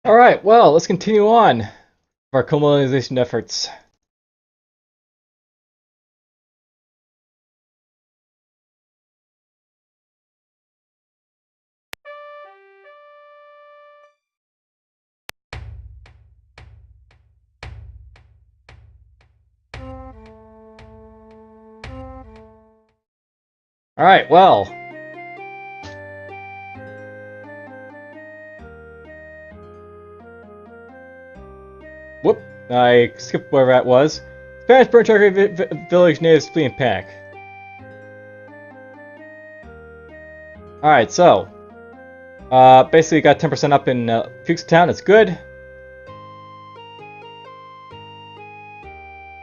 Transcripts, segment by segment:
Alright, well, let's continue on with our colonization efforts. Alright, well. Whoop, I skipped wherever that was. Spanish burnt charcoal village natives flee in panic. Alright, so. Basically got 10% up in DFuxa town, that's good.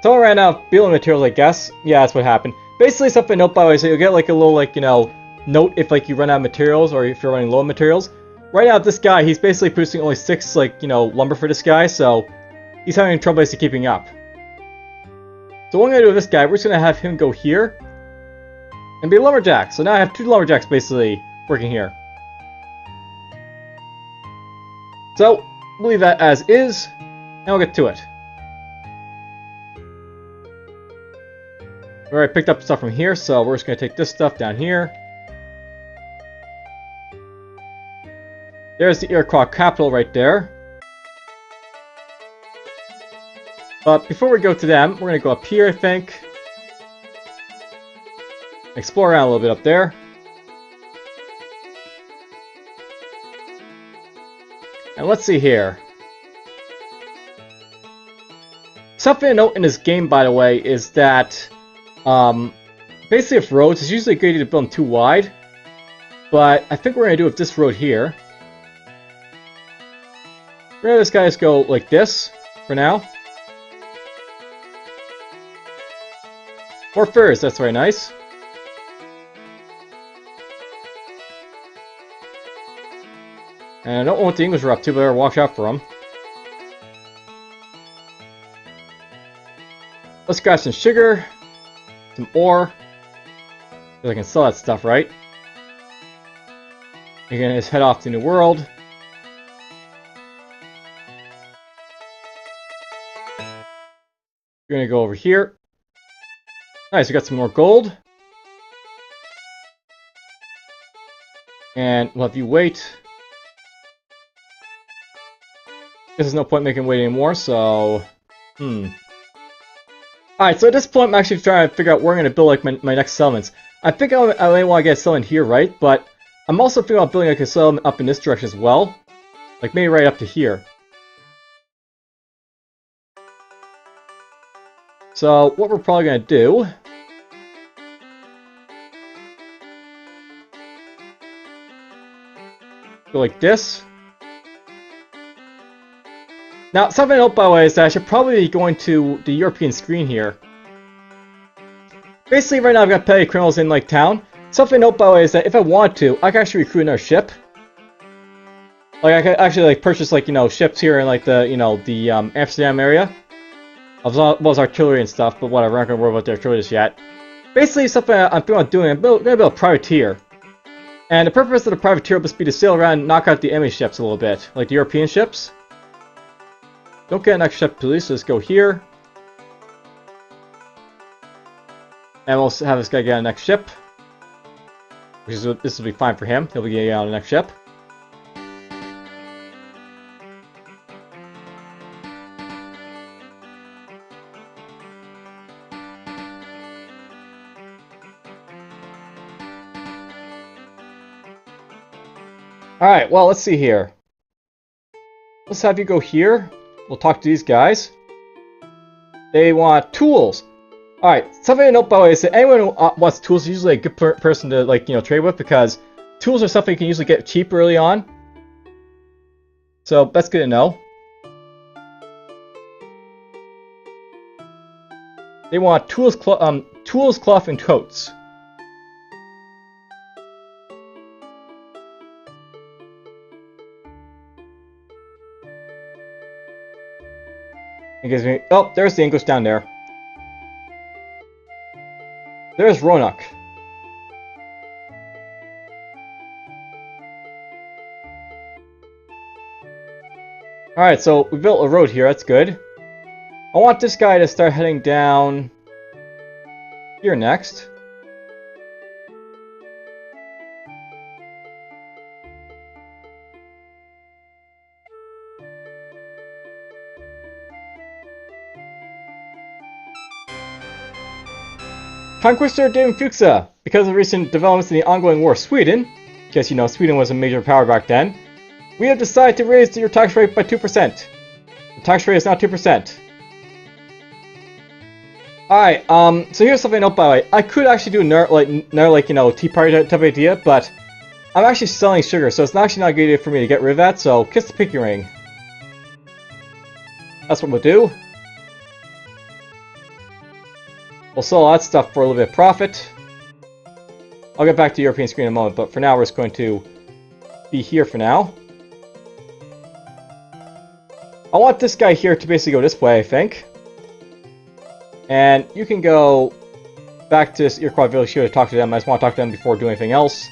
So right now, building materials, I guess. Yeah, that's what happened. Basically, stuff I note by the way, so you'll get like a little, like, note if like you run out of materials or if you're running low on materials. Right now, this guy, he's basically producing only 6, like, lumber for this guy, so he's having trouble basically keeping up. So what I'm gonna do with this guy, we're just gonna have him go here and be a lumberjack. So now I have 2 lumberjacks basically working here. So we'll leave that as is, and we'll get to it. Alright, picked up stuff from here, so we're just gonna take this stuff down here. There's the Iroquois capital right there. But before we go to them, we're gonna go up here, I think. Explore around a little bit up there. And let's see here. Something to note in this game, by the way, is that basically if roads, it's usually a good idea to build them too wide. But I think we're gonna do with this road here. We're gonna have this guy just go like this for now. More furs, that's very nice. And I don't know what the English are up to, but I better watch out for them. Let's grab some sugar, some ore, because I can sell that stuff, right? You're gonna just head off to New World. You're gonna go over here. Nice, we got some more gold. And we'll have you wait. Guess there's no point making wait anymore, so... Alright, so at this point I'm actually trying to figure out where I'm going to build like my next settlements. I think I may want to get a settlement here, right? But I'm also thinking about building like a settlement up in this direction as well. Like maybe right up to here. So what we're probably going to do... go like this. Now, something to note, by the way, is that I should probably be going to the European screen here. Basically, right now I've got petty criminals in, like, town. Something to note, by the way, is that if I want to, I can actually recruit another ship. Like, I could actually, like, purchase, like, ships here in, like, the, the Amsterdam area. As well as artillery and stuff, but whatever, I'm not going to worry about the artillery just yet. Basically, something I'm thinking about doing, I'm going to build a privateer. And the purpose of the privateer will just be to sail around and knock out the enemy ships a little bit, like the European ships. Don't get an extra ship, please, so let's go here. And we'll have this guy get on the next ship. Which is, this will be fine for him, he'll be getting on the next ship. Alright, well, let's see here. Let's have you go here. We'll talk to these guys. They want tools. Alright, something to note, by the way, is that anyone who wants tools is usually a good person to, like, trade with, because tools are something you can usually get cheap early on. So, that's good to know. They want tools, cloth, and coats. It gives me... oh, there's the English down there. There's Roanoke. Alright, so we built a road here, that's good. I want this guy to start heading down here next. Conquistor DFuxa. Because of recent developments in the ongoing war of Sweden, because you know Sweden was a major power back then, we have decided to raise your tax rate by 2%. The tax rate is now 2%. Alright, so here's something to note, by the way. I could actually do another you know, Tea Party type of idea, but I'm actually selling sugar, so it's actually not a good idea for me to get rid of that, so kiss the pinky ring. That's what we'll do. We'll sell all that stuff for a little bit of profit. I'll get back to the European screen in a moment, but for now we're just going to be here for now. I want this guy here to basically go this way, I think. And you can go back to this Iroquois village here to talk to them. I just want to talk to them before doing anything else.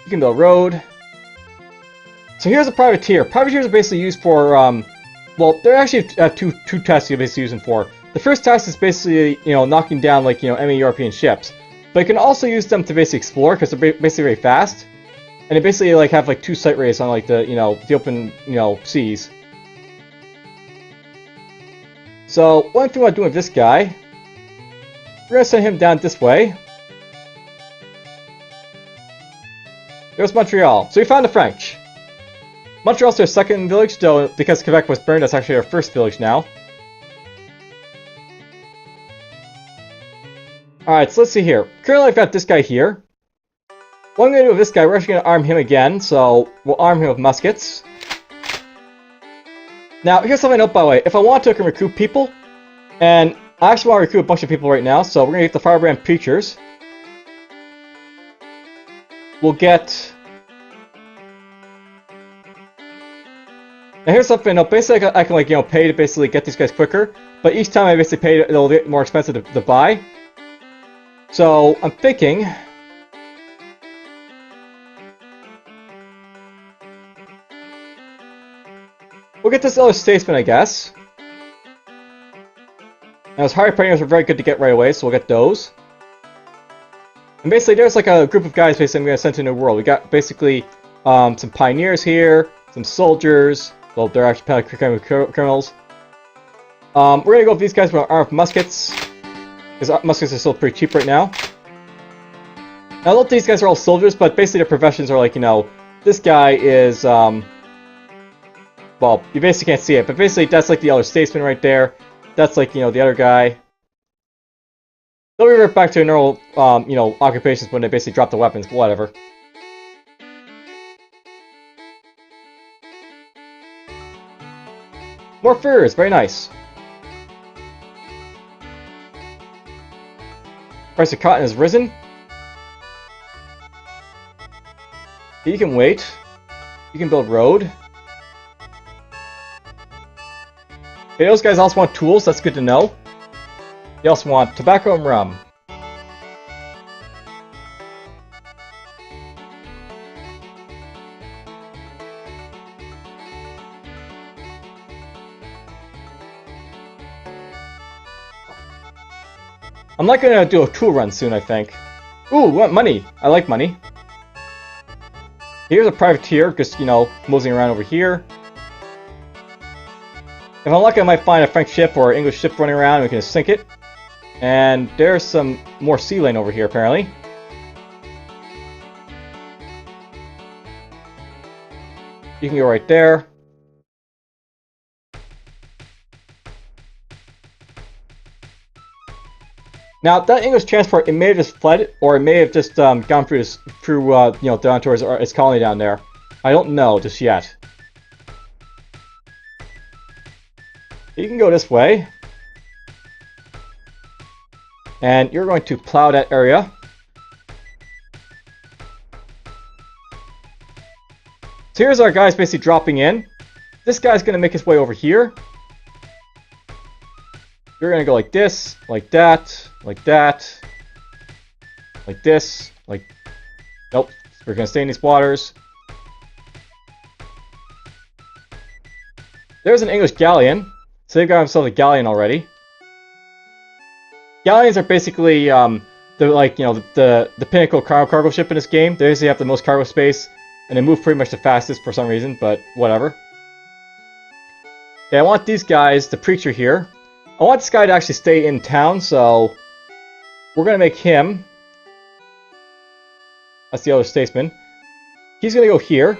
You can build a road. So here's a privateer. Privateers are basically used for, well, they're actually two tasks you're basically using for. The first task is basically, you know, knocking down, like, you know, enemy European ships. But you can also use them to basically explore, because they're basically very fast. And they basically, like, have, like, 2 sight rays on, like, the, you know, the open, you know, seas. So, one thing I want to do with this guy, we're going to send him down this way. There's Montreal. So we found the French. Montreal's their second village, though, because Quebec was burned, that's actually our first village now. Alright, so let's see here. Currently I've got this guy here. What I'm going to do with this guy, we're actually going to arm him again, so we'll arm him with muskets. Now, here's something to note, by the way. If I want to, I can recruit people. And I actually want to recruit a bunch of people right now, so we're going to get the firebrand preachers. We'll get... Now here's something, basically I can, like, you know, pay to basically get these guys quicker. But each time I basically pay, it'll get more expensive to buy. So, I'm thinking... we'll get this other statesman, I guess. Now, those higher pioneers are very good to get right away, so we'll get those. And basically, there's like a group of guys basically I'm going to send to the New World. We got basically some pioneers here, some soldiers. Well, they're actually criminals. We're going to go with these guys with armed muskets. Because muskets are still pretty cheap right now. Now, I don't think these guys are all soldiers, but basically their professions are like, you know, this guy is, well, you basically can't see it, but basically that's like the elder statesman right there. That's like, you know, the other guy. They'll revert back to their normal, you know, occupations when they basically drop the weapons, but whatever. More furs, very nice. Price of cotton has risen. You can wait. You can build road. Okay, those guys also want tools, that's good to know. They also want tobacco and rum. I'm not gonna do a tool run soon, I think. Ooh, we want money. I like money. Here's a privateer, just, you know, moseying around over here. If I'm lucky, I might find a French ship or English ship running around and we can just sink it. And there's some more sea lane over here, apparently. You can go right there. Now, that English transport, it may have just fled, or it may have just gone through, you know, down towards its colony down there. I don't know just yet. You can go this way. And you're going to plow that area. So here's our guys basically dropping in. This guy's going to make his way over here. You're going to go like this, like that, like that, like this, like... Nope. We're going to stay in these waters. There's an English galleon. So they've got themselves a galleon already. Galleons are basically the pinnacle cargo ship in this game. They usually have the most cargo space, and they move pretty much the fastest for some reason, but whatever. Okay, I want these guys, the preacher here. I want this guy to actually stay in town, so we're gonna make him. That's the other statesman. He's gonna go here.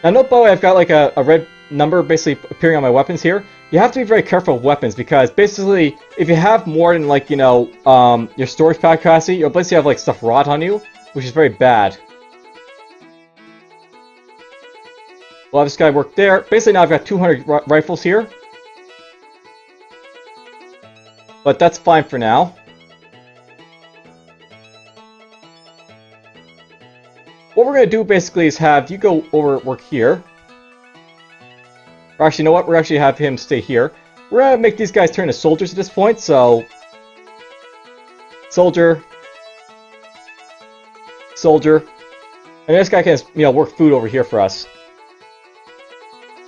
Now note by the way, I've got like a red number basically appearing on my weapons here. You have to be very careful with weapons because basically if you have more than like, your storage pack capacity, you'll basically have like stuff rot on you, which is very bad. We'll have this guy work there. Basically now I've got 200 rifles here. But that's fine for now. What we're going to do basically is have you go over work here. Or actually, you know what? We're actually have him stay here. We're going to make these guys turn to soldiers at this point, so... Soldier. Soldier. And this guy can, work food over here for us.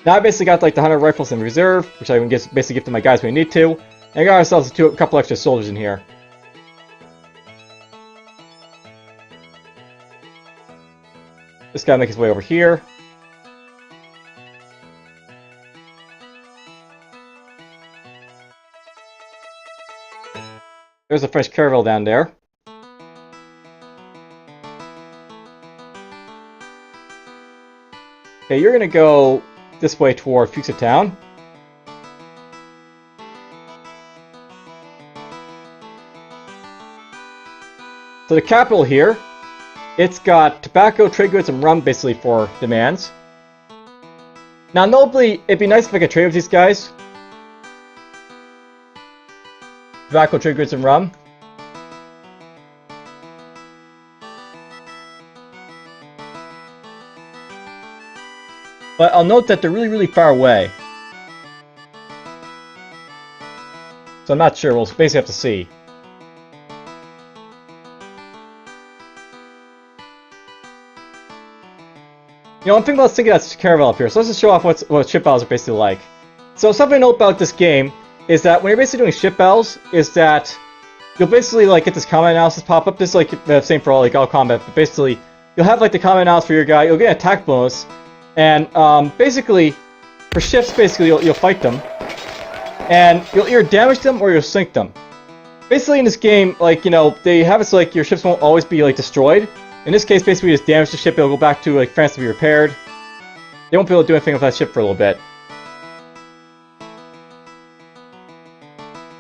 Now I basically got like the 100 rifles in reserve, which I can basically give to my guys when we need to. And I got ourselves a couple extra soldiers in here. This guy make his way over here. There's a French caravel down there. Okay, you're gonna go this way toward Fuxa town. So the capital here, it's got tobacco, trade goods, and rum basically for demands. Now notably, it'd be nice if I could trade with these guys. Tobacco, trade goods, and rum. But I'll note that they're really, really far away. So I'm not sure, we'll basically have to see. I'm thinking about thinking that caravel up here, so let's just show off what ship battles are basically like. So something to note about this game is that when you're basically doing ship battles, is that you'll basically like get this combat analysis pop up. This is like the same for all combat, but basically you'll have like the combat analysis for your guy. You'll get an attack bonus, and basically for ships, basically you'll fight them, and you'll either damage them or you'll sink them. Basically in this game, they have it so like your ships won't always be like destroyed. In this case, basically, you just damage the ship, it'll go back to France to be repaired. They won't be able to do anything with that ship for a little bit.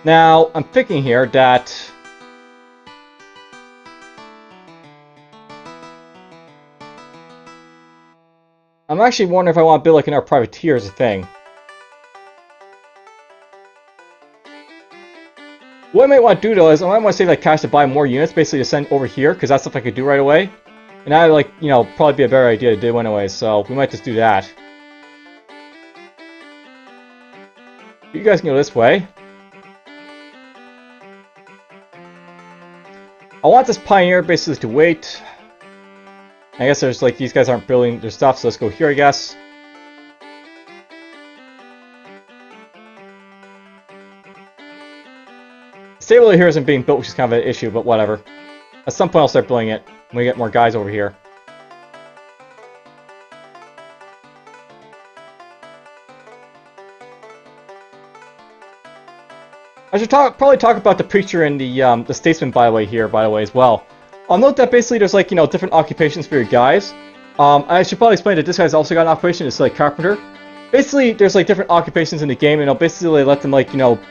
Now, I'm thinking here that... I'm actually wondering if I want to build like another privateer as a thing. What I might want to do though is I might want to save that cash to buy more units, basically to send over here, because that's stuff I could do right away. And that probably be a better idea to do anyway, so we might just do that. You guys can go this way. I want this pioneer basically to wait. I guess there's these guys aren't building their stuff, so let's go here, I guess. Stable here isn't being built, which is kind of an issue, but whatever. At some point I'll start building it when we get more guys over here. I should probably talk about the preacher and the statesman by the way as well. I'll note that basically there's different occupations for your guys. I should probably explain that this guy's also got an occupation, it's carpenter. Basically there's different occupations in the game, and I'll basically let them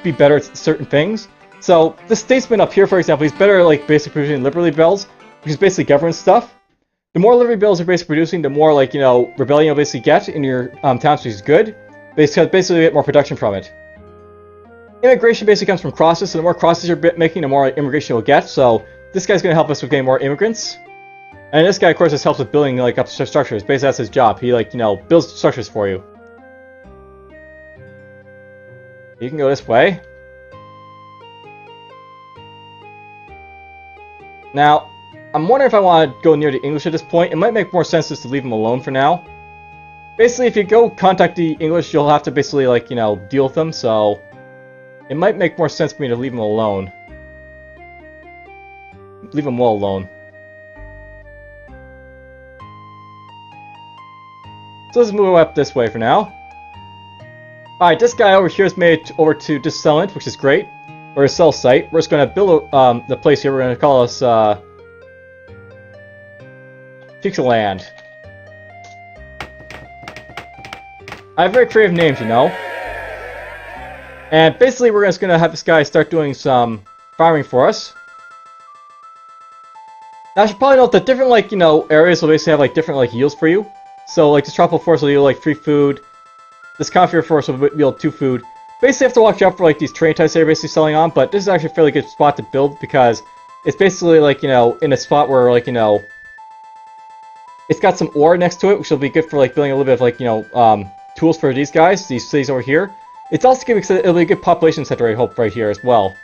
be better at certain things. So, the statesman up here, for example, he's better at basically producing liberty bills, which is basically government stuff. The more liberty bills you're basically producing, the more rebellion you'll basically get in your towns, which is good. Basically get more production from it. Immigration basically comes from crosses, so the more crosses you're making, the more immigration you'll get. So, this guy's going to help us with getting more immigrants. And this guy, of course, just helps with building up structures. Basically, that's his job. He builds structures for you. You can go this way. Now, I'm wondering if I want to go near the English at this point. It might make more sense just to leave them alone for now. Basically, if you go contact the English, you'll have to basically, like, you know, deal with them, so... It might make more sense for me to leave them alone. Leave them well alone. So let's move up this way for now. Alright, this guy over here is made it over to this settlement, which is great. Or a cell site. We're just going to build the place here. We're going to call this DFuxa Land. I have very creative names, you know. And basically, we're just going to have this guy start doing some farming for us. Now, I should probably note that different, like, you know, areas will basically have, like, different, like, yields for you. So, like, this tropical forest will yield, like, 3 food. This conflict forest will yield 2 food. Basically, you have to watch out for, like, these train types they're basically selling on, but this is actually a fairly good spot to build because it's basically, like, you know, in a spot where, like, you know, it's got some ore next to it, which will be good for, like, building a little bit of, like, you know, tools for these guys, these cities over here. It's also good because it'll be a good population center, I hope, right here as well.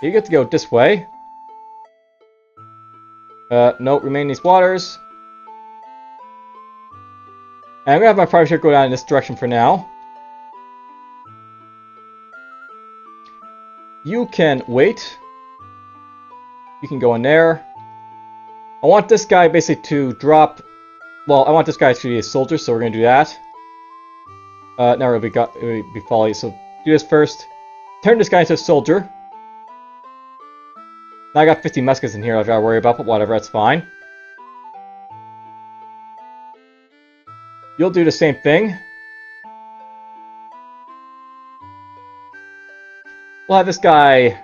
You get to go this way. No, remain in these waters. And I'm gonna have my private ship go down in this direction for now. You can wait. You can go in there. I want this guy basically to drop... Well, I want this guy to be a soldier, so we're gonna do that. Now it'll be folly, so do this first. Turn this guy into a soldier. Now I got 50 muskets in here I've got to worry about, but whatever, that's fine. You'll do the same thing. We'll have this guy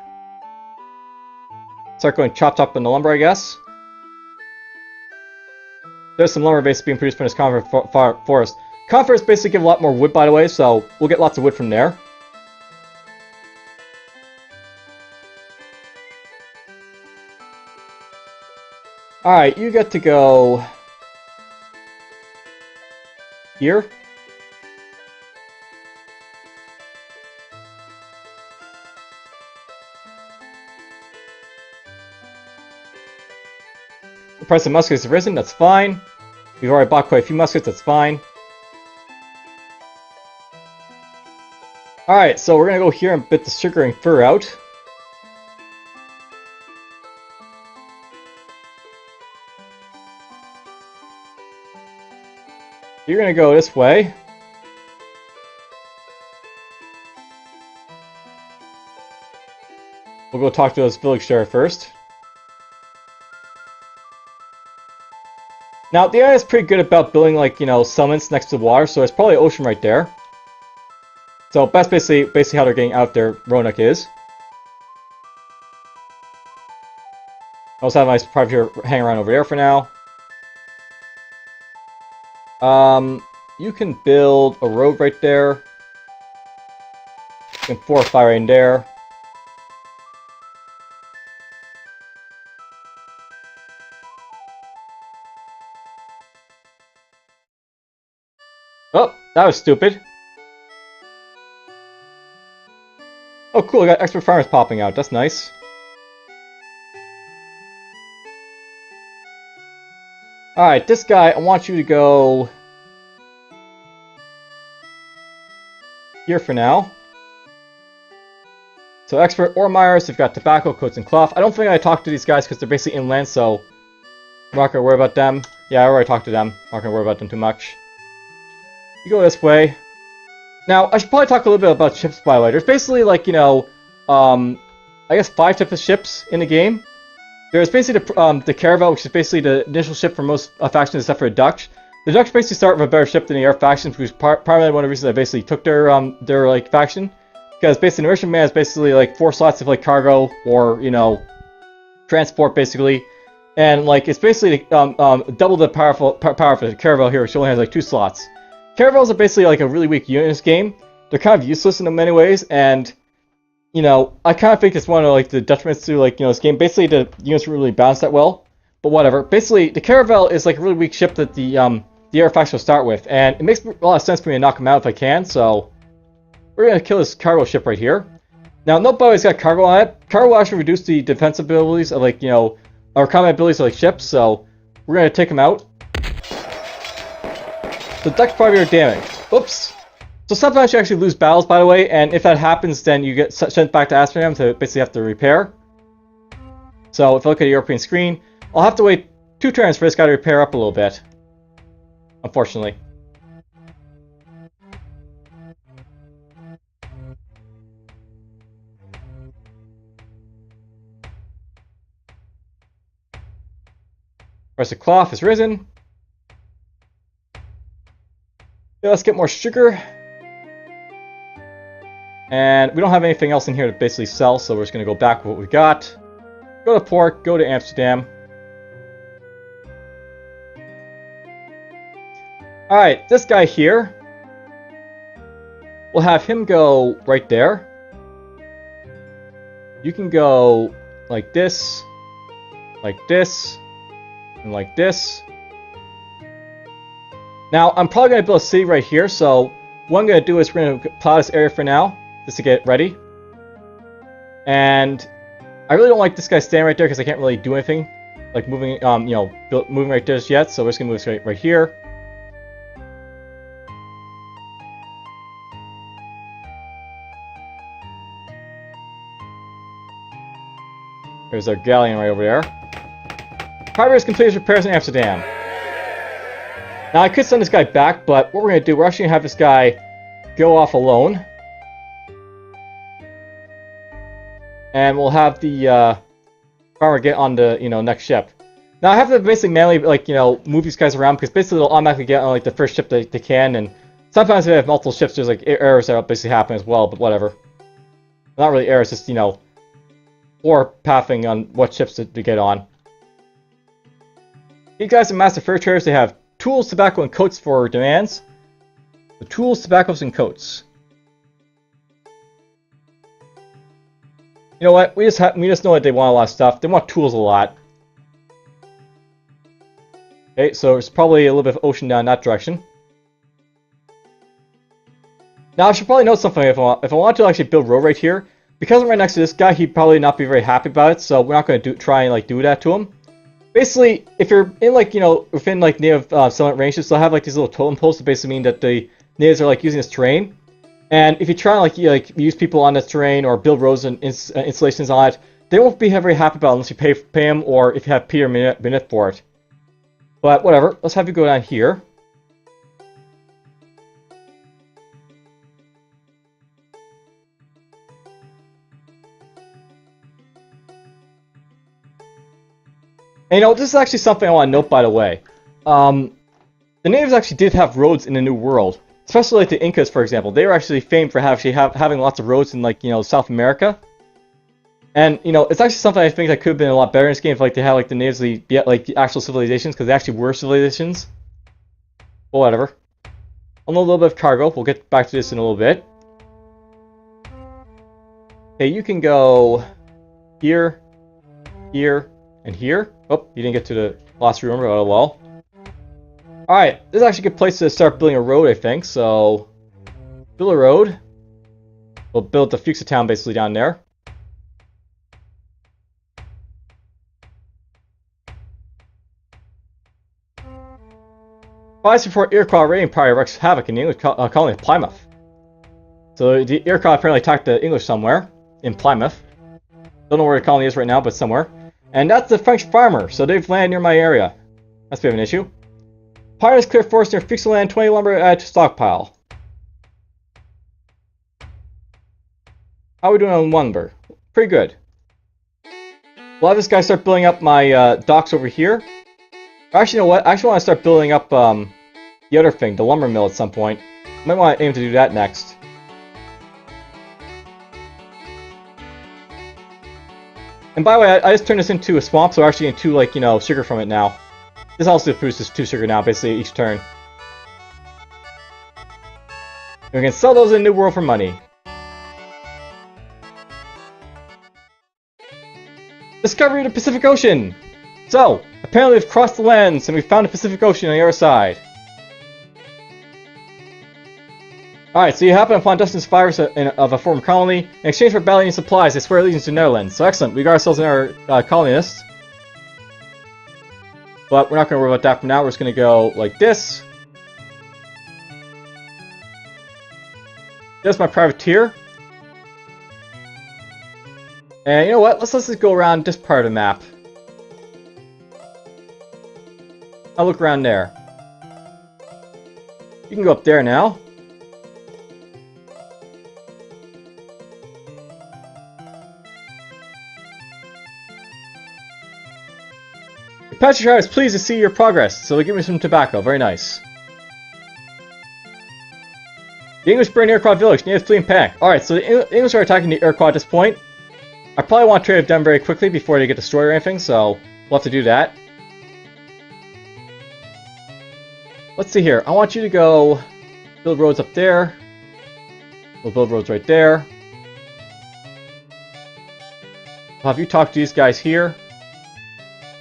start going chopped up in the lumber, I guess. There's some lumber basically being produced from this conifer forest. Conifers basically give a lot more wood, by the way, so we'll get lots of wood from there. Alright, you get to go here. The price of muskets has risen, that's fine. We've already bought quite a few muskets, that's fine. Alright, so we're gonna go here and bit the sugar and fur out. You're gonna go this way. We'll go talk to this village sheriff first. Now, the area is pretty good about building, like, you know, settlements next to the water, so there's probably an ocean right there. So that's basically how they're getting out there, Roanoke is. I also have a nice private here hang around over there for now. You can build a road right there. You can fortify right in there. Oh, that was stupid. Oh, cool, I got expert farmers popping out. That's nice. Alright, this guy, I want you to go here for now. So expert ore miners, they've got tobacco, coats, and cloth. I don't think I talked to these guys because they're basically inland, so I'm not gonna worry about them. Yeah, I already talked to them. I'm not gonna worry about them too much. You go this way. Now, I should probably talk a little bit about ships, by the way. There's basically, like, you know, I guess 5 types of ships in the game. There's basically the Caravel, which is basically the initial ship for most factions except for the Dutch. The Dutch basically start with a better ship than the Air factions, which is primarily one of the reasons I basically took their like, faction. Because basically, the Merchantman has basically, like, 4 slots of, like, cargo or, you know, transport, basically. And, like, it's basically double the power of the Caravel here, which only has, like, 2 slots. Caravels are basically, like, a really weak unit in this game. They're kind of useless in many ways, and, you know, I kind of think it's one of, like, the detriments to, like, you know, this game. Basically, the units really balance that well, but whatever. Basically, the Caravel is, like, a really weak ship that the Air faction will start with, and it makes a lot of sense for me to knock him out if I can, so we're gonna kill this cargo ship right here. Now, nobody's got cargo on it. Cargo will actually reduce the defensive abilities of, like, you know, or combat abilities of, like, ships, so we're gonna take him out. The ducks probably are damaged. Oops. So sometimes you actually lose battles, by the way, and if that happens, then you get sent back to Amsterdam to basically have to repair. So if I look at a European screen, I'll have to wait 2 turns for this guy to repair up a little bit. Unfortunately. Price of cloth has risen. Yeah, let's get more sugar. And we don't have anything else in here to basically sell, so we're just going to go back with what we got. Go to port, go to Amsterdam. Alright, this guy here, we'll have him go right there. You can go like this, and like this. Now, I'm probably going to build a city right here, so what I'm going to do is we're going to plow this area for now, just to get it ready. And I really don't like this guy standing right there because I can't really do anything, like moving, moving right there just yet. So we're just gonna move this right here. There's our galleon right over there. Private has completed repairs in Amsterdam. Now I could send this guy back, but what we're gonna do, we're actually gonna have this guy go off alone. And we'll have the farmer get on the next ship. Now I have to basically manually move these guys around because basically they'll automatically get on like the first ship they can, and sometimes if they have multiple ships there's like errors that basically happen as well, but whatever. Not really errors, just poor pathing on what ships to get on. These guys are master fur traders. They have tools, tobacco, and coats for demands. The tools, tobaccos, and coats. You know what? We just know that they want a lot of stuff. They want tools a lot. Okay, so there's probably a little bit of ocean down that direction. Now I should probably note something if I want to actually build a road right here. Because I'm right next to this guy, he'd probably not be very happy about it. So we're not going to try and do that to him. Basically, if you're in within native settlement ranges, they'll have these little totem poles to basically mean that the natives are using this terrain. And if you try and use people on this terrain or build roads and installations on it, they won't be very happy about it unless you pay them or if you have Peter Minute for it. But whatever, let's have you go down here. And this is actually something I want to note, by the way. The natives actually did have roads in the New World. Especially the Incas, for example. They were actually famed for having lots of roads in South America. And it's actually something I think that could have been a lot better in this game if they had the natives be the actual civilizations, because they actually were civilizations. But whatever. I'll know a little bit of cargo. We'll get back to this in a little bit. Okay, you can go here, here, and here. Oh, you didn't get to the last room. Oh well. Alright, this is actually a good place to start building a road, I think. So, build a road. We'll build the DFuxa town basically down there. Twice before Iroquois raiding party wreaks havoc in the English colony of Plymouth. So the Iroquois apparently attacked the English somewhere in Plymouth. Don't know where the colony is right now, but somewhere. And that's the French farmer, so they've landed near my area. That's a bit of an issue. Pirates clear forest near DFuxa land, 20 lumber added to stockpile. How are we doing on lumber? Pretty good. We'll have this guy start building up my docks over here. Actually, you know what? I actually want to start building up the other thing, the lumber mill at some point. Might want to aim to do that next. And by the way, I just turned this into a swamp, so we're actually into sugar from it now. This also produces 2 sugar now, basically each turn. And we can sell those in the New World for money. Discovery of the Pacific Ocean! So, apparently we've crossed the lands and we found the Pacific Ocean on the other side. Alright, so you happen upon Dustin's survivors of a former colony. In exchange for battling and supplies, they swear allegiance to the Netherlands. So excellent, we got ourselves another colonist. But we're not going to worry about that for now. We're just going to go like this. There's my privateer. And you know what? Let's just go around this part of the map. I'll look around there. You can go up there now. The Patriarch is pleased to see your progress, so they'll give me some tobacco. Very nice. The English burn Iroquois village, natives flee in panic. Alright, so the English are attacking the Iroquois at this point. I probably want to trade them very quickly before they get destroyed or anything, so we'll have to do that. Let's see here. I want you to go build roads up there. We'll build roads right there. I'll have you talk to these guys here.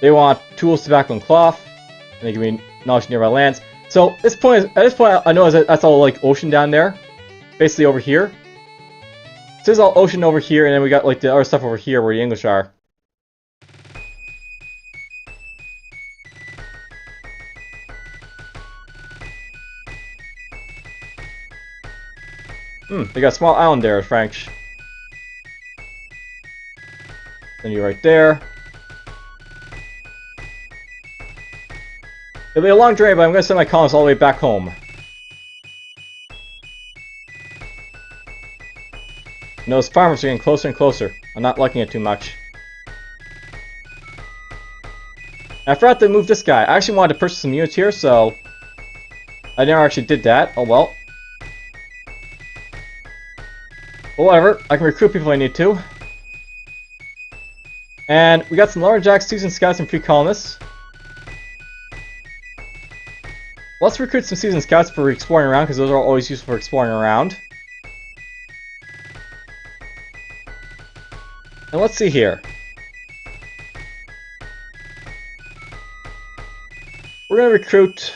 They want tools, tobacco, and cloth. And they give me knowledge of nearby lands. So at this point, I know that's all like ocean down there. Basically over here. So this is all ocean over here, and then we got like the other stuff over here where the English are. They got a small island there, French. Then you're right there. It'll be a long journey, but I'm going to send my colonists all the way back home. And those farmers are getting closer and closer. I'm not liking it too much. And I forgot to move this guy. I actually wanted to purchase some units here, so I never actually did that. Oh well. But whatever, I can recruit people if I need to. And we got some lumberjacks, seasoned scouts, and free colonists. Let's recruit some seasoned scouts for exploring around, because those are always useful for exploring around. And let's see here. We're going to recruit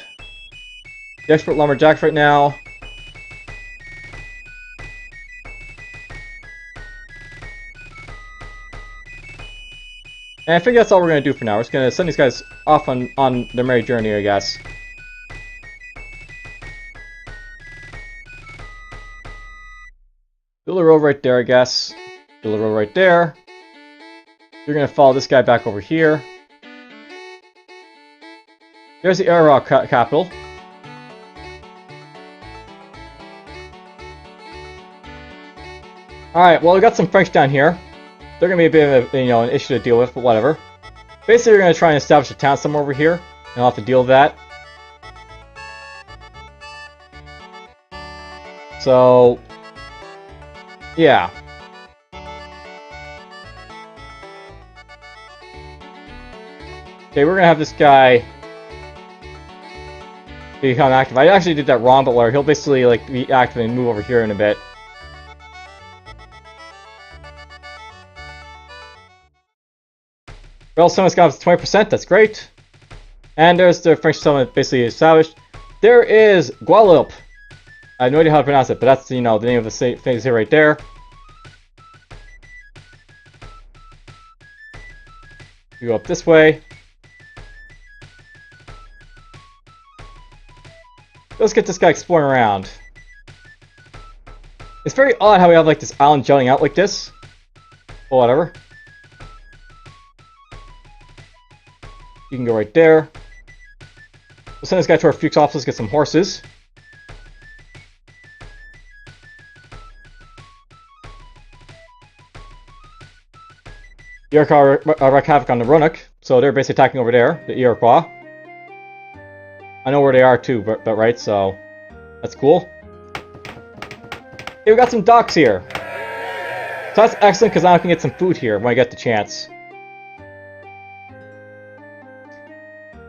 the expert lumberjacks right now. And I think that's all we're going to do for now. We're just going to send these guys off on their merry journey, I guess. Build a road right there, I guess. Build a road right there. You're going to follow this guy back over here. There's the Iroquois capital. Alright, well we got some French down here. They're going to be a bit of a, an issue to deal with, but whatever. Basically, we're going to try and establish a town somewhere over here, and I'll have to deal with that. So, yeah. Okay, we're going to have this guy become active. I actually did that wrong, but whatever. He'll basically like be active and move over here in a bit. Well, settlement's got up to 20%, that's great. And there's the French settlement basically established. There is Guadeloupe. I have no idea how to pronounce it, but that's, the name of the things here right there. You go up this way. Let's get this guy exploring around. It's very odd how we have like this island jutting out like this. Or whatever. You can go right there. We'll send this guy to our Fuchs office, get some horses. The Iroquois wreak havoc on the Roanoke, so they're basically attacking over there, the Iroquois. I know where they are too, but right, so that's cool. Hey, we got some docks here. So that's excellent, because now I can get some food here when I get the chance.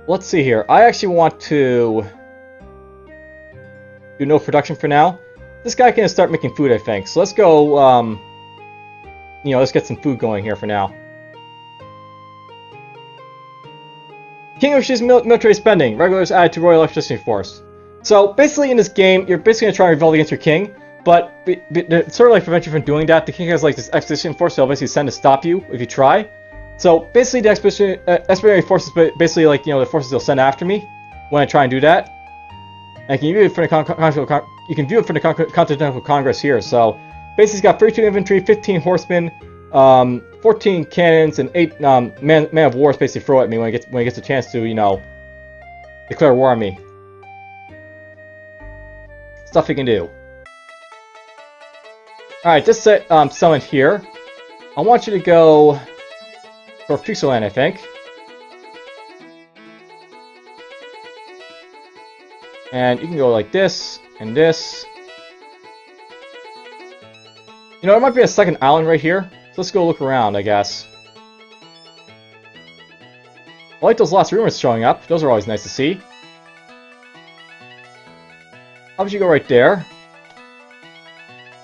Let's see here. I actually want to do no production for now. This guy can start making food, I think. So let's go, let's get some food going here for now. King wishes military spending. Regulars added to Royal Electricity Force. So basically in this game, you're basically going to try and revolt against your king. But to sort of like prevent you from doing that, the king has like this expedition force they'll basically send to stop you if you try. So basically the expeditionary forces, basically like, the forces they'll send after me when I try and do that. And you can view it from the Continental Congress here. So basically, he's got 32 infantry, 15 horsemen, 14 cannons, and 8 man of war basically throw at me when he gets a chance to, you know, declare war on me. Stuff he can do. Alright, this settlement here. I want you to go for DFuxa land, I think. And you can go like this, and this. You know, there might be a second island right here. So let's go look around, I guess. I like those last rumors showing up. Those are always nice to see. How about you go right there?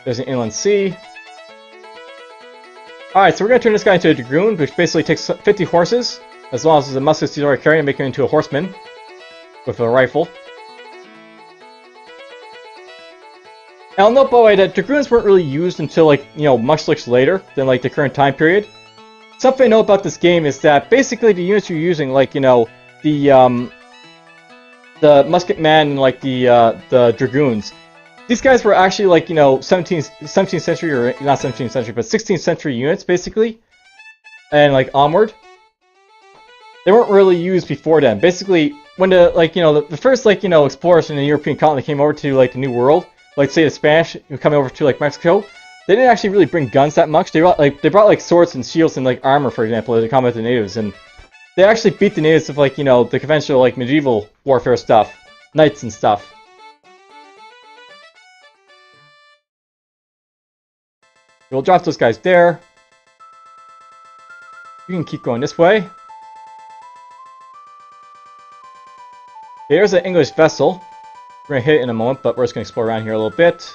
There's an inland sea. Alright, so we're going to turn this guy into a dragoon, which basically takes 50 horses, as long as the muskets he's already carrying, and make him into a horseman with a rifle. And I'll note, by the way, that dragoons weren't really used until, like, you know, much later than, like, the current time period. Something I know about this game is that basically the units you're using, like, you know, the musket man and, like, the dragoons, these guys were actually, like, you know, 17th century, or not 17th century, but 16th century units, basically, and, like, onward. They weren't really used before then. Basically, when the, like, you know, the first, like, you know, explorers in the European continent came over to, like, the New World, like, say, the Spanish coming over to, like, Mexico, they didn't actually really bring guns that much. They brought swords and shields and, like, armor, for example, to combat the natives, and they actually beat the natives with, like, you know, the conventional, like, medieval warfare stuff. Knights and stuff. We'll drop those guys there. You can keep going this way. There's an English vessel. We're going to hit it in a moment, but we're just going to explore around here a little bit.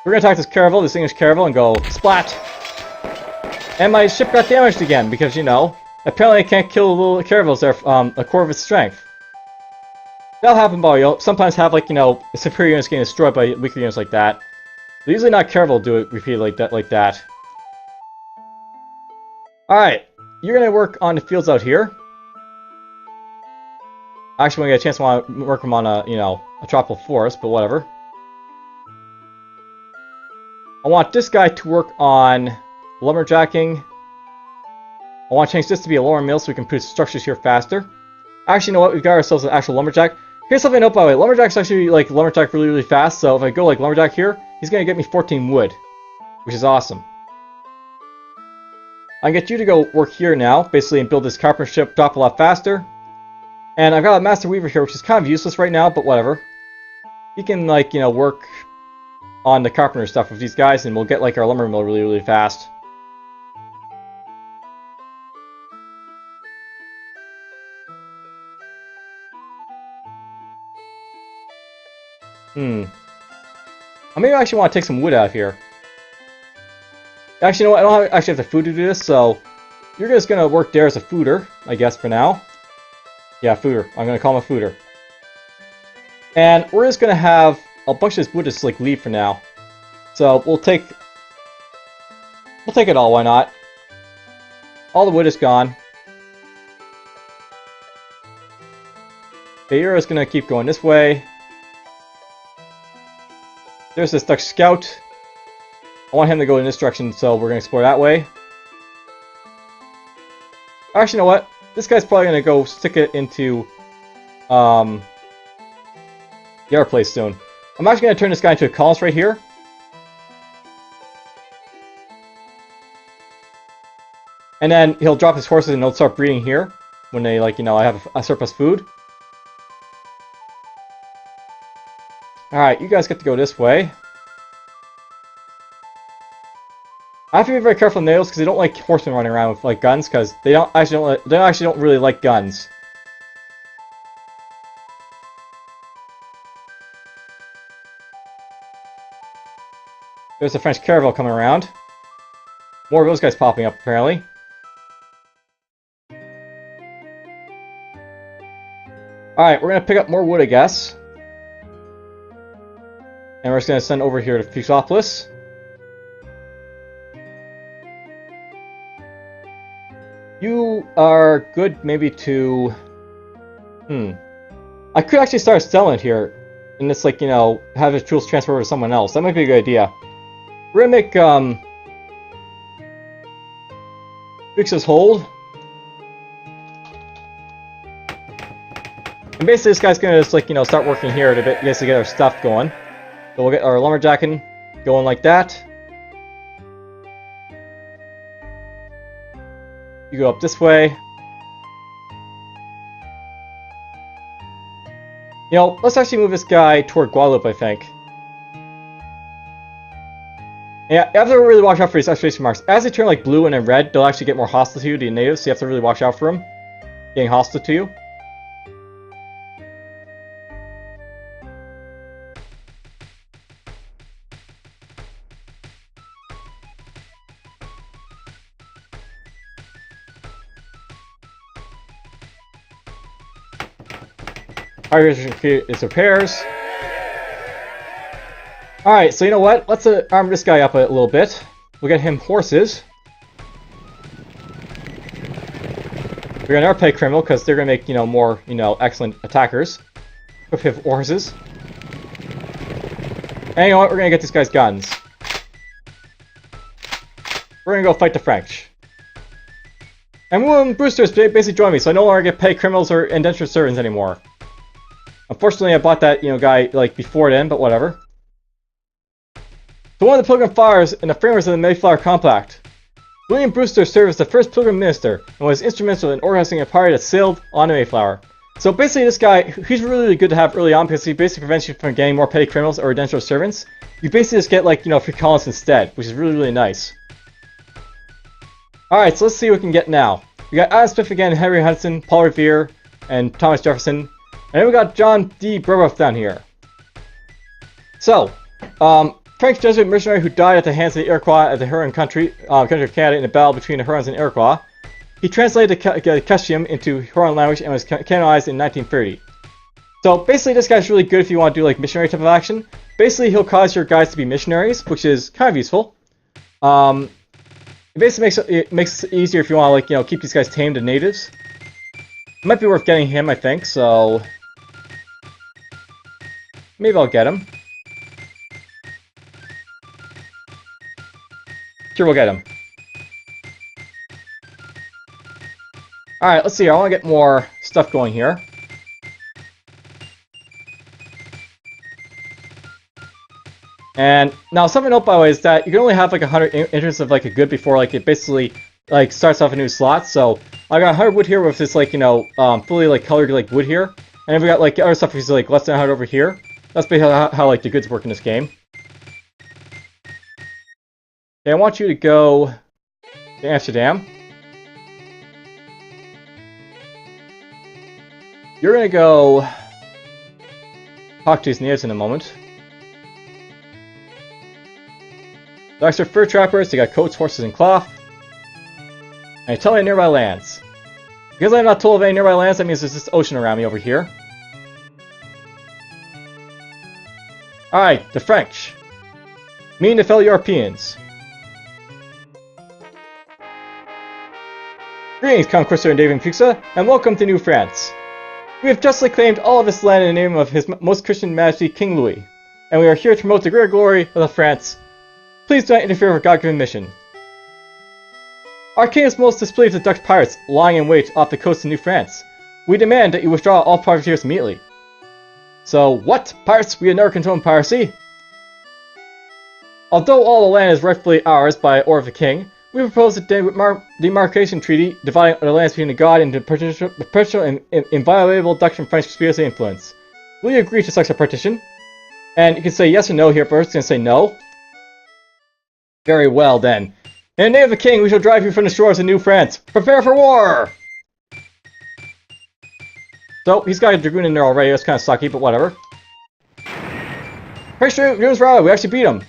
We're going to attack this caravel, this English caravel, and go splat! And my ship got damaged again, because, you know, apparently I can't kill little caravels there, a quarter of its strength. That'll happen, but you'll sometimes have, like, you know, superior units getting destroyed by weaker units like that. But usually not caravel do it repeatedly like that. Alright, you're going to work on the fields out here. Actually, when I get a chance, I want to work them on a, you know, a tropical forest, but whatever. I want this guy to work on lumberjacking. I want to change this to be a lumber mill so we can put structures here faster. Actually, you know what? We've got ourselves an actual lumberjack. Here's something to note, by the way. Lumberjack's actually, like, lumberjack really, really fast, so if I go, like, lumberjack here, he's going to get me 14 wood, which is awesome. I can get you to go work here now, basically, and build this carpenter ship, drop a lot faster. And I've got a Master Weaver here, which is kind of useless right now, but whatever. He can, like, you know, work on the carpenter stuff with these guys, and we'll get, like, our lumber mill really, really fast. I maybe I actually want to take some wood out of here. Actually, you know what? I don't actually have the food to do this, so you're just going to work there as a fooder, I guess, for now. Yeah, fooder. I'm going to call him a fooder. And we're just going to have a bunch of this wood just, like, leave for now. So we'll take it all, why not? All the wood is gone. The arrow is going to keep going this way. There's this Dutch scout. I want him to go in this direction, so we're going to explore that way. Actually, you know what? This guy's probably going to go stick it into the other place soon. I'm actually going to turn this guy into a colonist right here. And then he'll drop his horses and they'll start breeding here when they, like, you know, I have a surplus food. Alright, you guys get to go this way. I have to be very careful of nails because they don't like horsemen running around with, like, guns, because they actually don't really like guns. There's a French caravel coming around. More of those guys popping up, apparently. Alright, we're going to pick up more wood, I guess. And we're just going to send over here to Fuxopolis. You are good maybe to I could actually start selling it here. And just, like, you know, have his tools transfer over to someone else. That might be a good idea. We're gonna make, Fix's hold. And basically this guy's gonna just, like, you know, start working here to basically get our stuff going. So we'll get our lumberjacking going like that. You go up this way. You know, let's actually move this guy toward Guadalupe, I think. Yeah, you have to really watch out for these exclamation marks. As they turn like blue and then red, they'll actually get more hostile to you, the natives, so you have to really watch out for them getting hostile to you. It's repairs. Alright, so you know what? Let's arm this guy up a little bit. We'll get him horses. We're gonna pay criminal because they're gonna make, you know, more, you know, excellent attackers. With him horses. And you know what? We're gonna get these guys guns. We're gonna go fight the French. And William Brewster has basically joined me, so I no longer get paid criminals or indentured servants anymore. Unfortunately, I bought that, you know, guy, like, before then, but whatever. So one of the Pilgrim Fathers and the framers of the Mayflower Compact. William Brewster served as the first Pilgrim minister and was instrumental in organizing a party that sailed on the Mayflower. So basically this guy, he's really good to have early on because he basically prevents you from getting more petty criminals or indentured servants. You basically just get, like, you know, free colonists instead, which is really, really nice. Alright, so let's see what we can get now. We got Adam Smith again, Henry Hudson, Paul Revere, and Thomas Jefferson. And then we got John D. Brebeuf down here. So, French Jesuit missionary who died at the hands of the Iroquois at the Huron country of Canada in a battle between the Hurons and Iroquois. He translated the Keshium into Huron language and was canonized in 1930. So basically this guy's really good if you want to do like missionary type of action. Basically he'll cause your guys to be missionaries, which is kind of useful. It basically makes it easier if you want to, like, you know, keep these guys tamed to natives. It might be worth getting him, I think, so maybe I'll get him. Sure, we'll get him. Alright, let's see. I want to get more stuff going here. And now something to note, by the way, is that you can only have like 100 interests of like a good before like it basically like starts off a new slot. So I got 100 wood here with this, like, you know, fully like colored like wood here. And then we got like other stuff which is like less than 100 over here. That's basically how like the goods work in this game. Okay, I want you to go to Amsterdam. You're gonna go talk to these natives in a moment. The extra fur trappers, they got coats, horses, and cloth. And tell me nearby lands. Because I'm not told of any nearby lands, that means there's this ocean around me over here. Alright, the French. Mean to fellow Europeans. Greetings, Count Christopher and DFuxa, and welcome to New France. We have justly claimed all of this land in the name of His Most Christian Majesty King Louis, and we are here to promote the greater glory of the France. Please do not interfere with God-given mission. Our king is most displeased with Dutch pirates lying in wait off the coast of New France. We demand that you withdraw all privateers immediately. So, what? Pirates? We have never condoned piracy. Although all the land is rightfully ours by order of the king, we propose a demarcation treaty dividing the lands between the God and the perpetual and inviolable Dutch and French conspiracy influence. Will you agree to such a partition? And you can say yes or no here, but we're just going to say no. Very well, then. In the name of the king, we shall drive you from the shores of New France. Prepare for war! So, he's got a dragoon in there already. That's kind of sucky, but whatever. Prince Dragoons Rally, we actually beat him.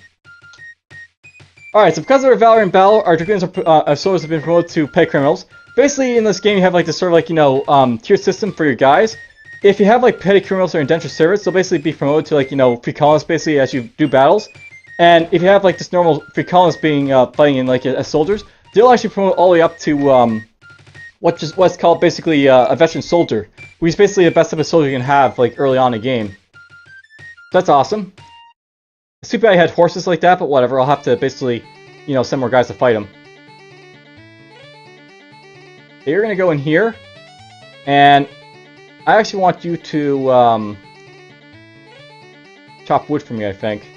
Alright, so because of their valor in battle, our dragoons our soldiers have been promoted to pay criminals. Basically, in this game, you have like this sort of like, you know, tier system for your guys. If you have like petty criminals or indentured servants, they'll basically be promoted to like, you know, free colonists basically as you do battles. And if you have like this normal free colonists being fighting in like as soldiers, they'll actually promote all the way up to what's called basically a veteran soldier, who's basically the best type of soldier you can have like early on in the game. That's awesome. It's too bad I had horses like that, but whatever. I'll have to basically, you know, send more guys to fight them. Okay, you're gonna go in here, and I actually want you to chop wood for me, I think.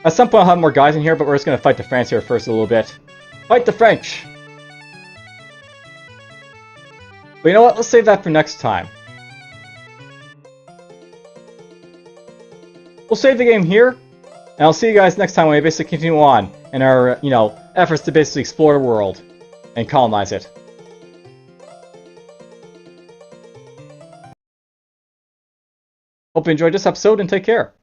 At some point I'll have more guys in here, but we're just gonna fight the French here first a little bit. Fight the French! But you know what? Let's save that for next time. We'll save the game here, and I'll see you guys next time when we basically continue on in our, you know, efforts to basically explore the world and colonize it. Hope you enjoyed this episode, and take care.